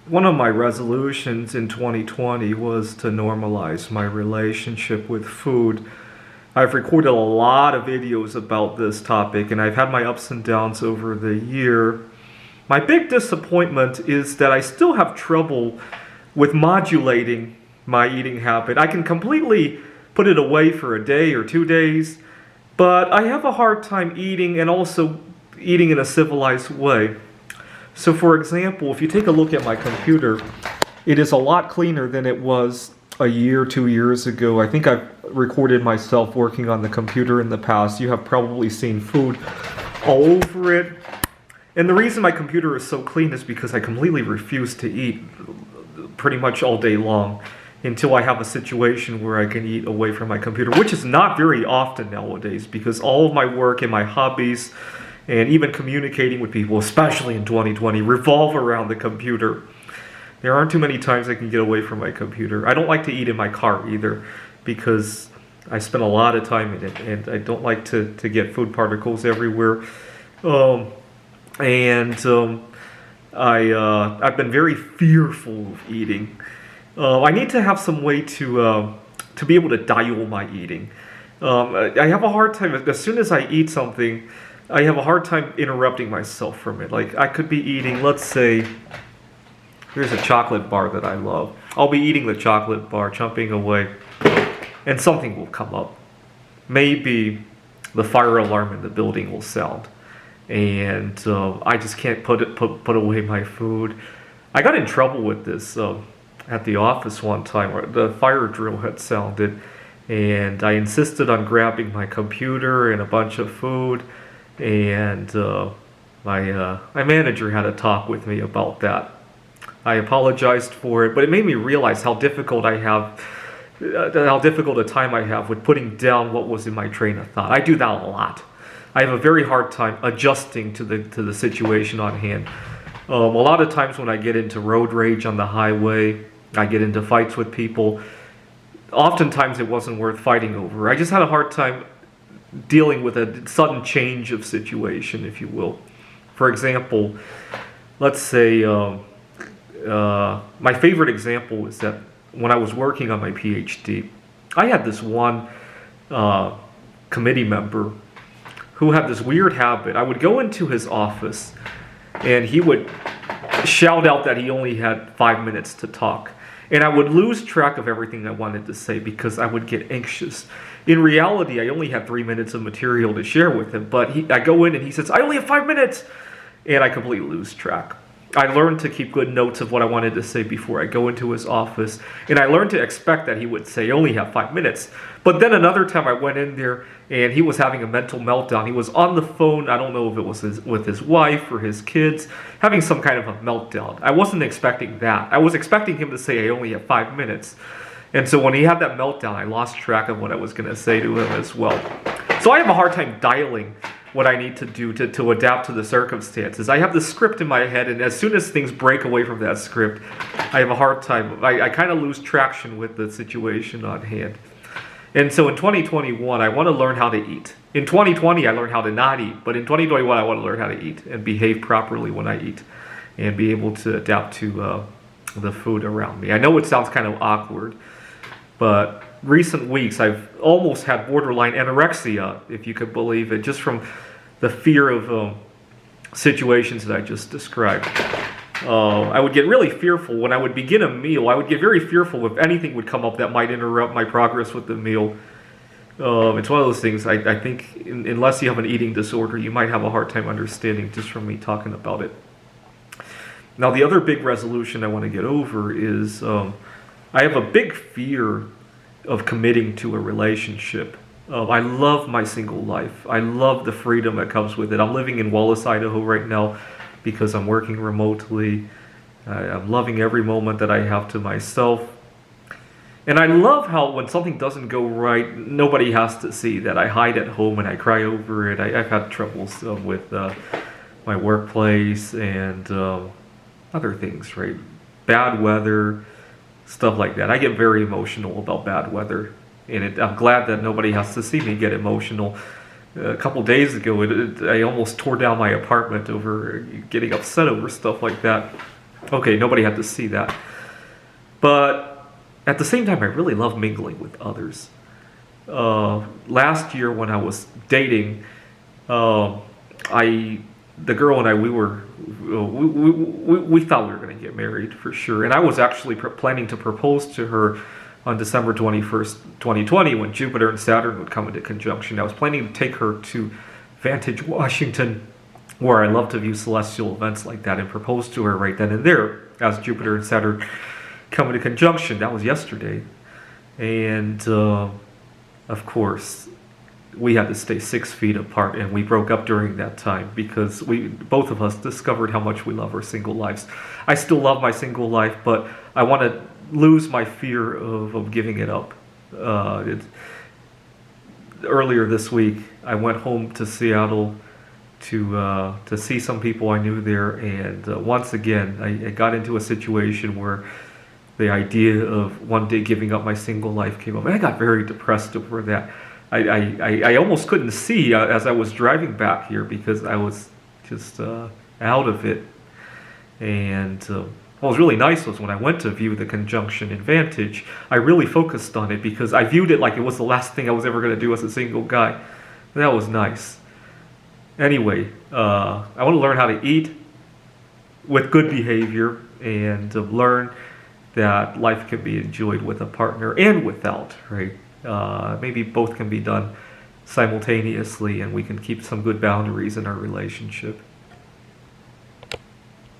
One of my resolutions in 2020 was to normalize my relationship with food. I've recorded a lot of videos about this topic and I've had my ups and downs over the year. My big disappointment is that I still have trouble with modulating my eating habit. I can completely put it away for a day or 2 days, but I have a hard time eating and also eating in a civilized way. So, for example, if you take a look at my computer, it is a lot cleaner than it was a year, 2 years ago. I think I've recorded myself working on the computer in the past. You have probably seen food all over it. And the reason my computer is so clean is because I completely refuse to eat pretty much all day long until I have a situation where I can eat away from my computer, which is not very often nowadays because all of my work and my hobbies and even communicating with people, especially in 2020, revolve around the computer. There aren't too many times I can get away from my computer. I don't like to eat in my car either because I spend a lot of time in it and I don't like to get food particles everywhere. I've been very fearful of eating. I need to have some way to be able to dial my eating. I have a hard time as soon as I eat something. I have a hard time interrupting myself from it. Like I could be eating, let's say, there's a chocolate bar that I love. I'll be eating the chocolate bar, chomping away, and something will come up. Maybe the fire alarm in the building will sound, and I just can't put away my food. I got in trouble with this at the office one time where the fire drill had sounded, and I insisted on grabbing my computer and a bunch of food. And my manager had a talk with me about that. I apologized for it, but it made me realize how difficult a time I have with putting down what was in my train of thought. I do that a lot. I have a very hard time adjusting to the situation on hand. A lot of times when I get into road rage on the highway, I get into fights with people. Oftentimes it wasn't worth fighting over. I just had a hard time dealing with a sudden change of situation, if you will. For example, let's say my favorite example is that when I was working on my PhD, I had this one committee member who had this weird habit. I would go into his office and he would shout out that he only had 5 minutes to talk. And I would lose track of everything I wanted to say because I would get anxious. In reality, I only had 3 minutes of material to share with him, but I go in and he says, I only have 5 minutes! And I completely lose track. I learned to keep good notes of what I wanted to say before I go into his office, and I learned to expect that he would say, I only have 5 minutes. But then another time I went in there and he was having a mental meltdown. He was on the phone, I don't know if it was with his wife or his kids, having some kind of a meltdown. I wasn't expecting that. I was expecting him to say, I only have 5 minutes. And so when he had that meltdown, I lost track of what I was going to say to him as well. So I have a hard time dialing what I need to do to adapt to the circumstances. I have the script in my head, and as soon as things break away from that script, I have a hard time. I kind of lose traction with the situation on hand. And so in 2021, I want to learn how to eat. In 2020, I learned how to not eat, but in 2021, I want to learn how to eat and behave properly when I eat and be able to adapt to the food around me. I know it sounds kind of awkward, but recent weeks I've almost had borderline anorexia, if you could believe it, just from the fear of situations that I just described. I would get really fearful when I would begin a meal. I would get very fearful if anything would come up that might interrupt my progress with the meal. It's one of those things I think unless you have an eating disorder, you might have a hard time understanding just from me talking about it. Now, the other big resolution I want to get over is I have a big fear of committing to a relationship. I love my single life. I love the freedom that comes with it. I'm living in Wallace, Idaho right now because I'm working remotely. I'm loving every moment that I have to myself. And I love how when something doesn't go right, nobody has to see that. I hide at home and I cry over it. I've had troubles with my workplace and other things, right? Bad weather, stuff like that. I get very emotional about bad weather, and I'm glad that nobody has to see me get emotional. A couple days ago, I almost tore down my apartment over getting upset over stuff like that. Okay, nobody had to see that. But at the same time, I really love mingling with others. Last year when I was dating, I the girl and I we thought we were going to get married for sure, and I was actually planning to propose to her on December 21st, 2020, when Jupiter and Saturn would come into conjunction. I was planning to take her to Vantage, Washington, where I love to view celestial events like that, and propose to her right then and there as Jupiter and Saturn come into conjunction. That was yesterday. And of course, we had to stay 6 feet apart, and we broke up during that time because both of us discovered how much we love our single lives. I still love my single life, but I want to lose my fear of giving it up. Earlier this week, I went home to Seattle to see some people I knew there, and once again, I got into a situation where the idea of one day giving up my single life came up, and I got very depressed over that. I almost couldn't see as I was driving back here because I was just out of it. And what was really nice was when I went to view the conjunction in Vantage, I really focused on it because I viewed it like it was the last thing I was ever going to do as a single guy. That was nice. Anyway, I want to learn how to eat with good behavior and learn that life can be enjoyed with a partner and without, right? Maybe both can be done simultaneously, and we can keep some good boundaries in our relationship.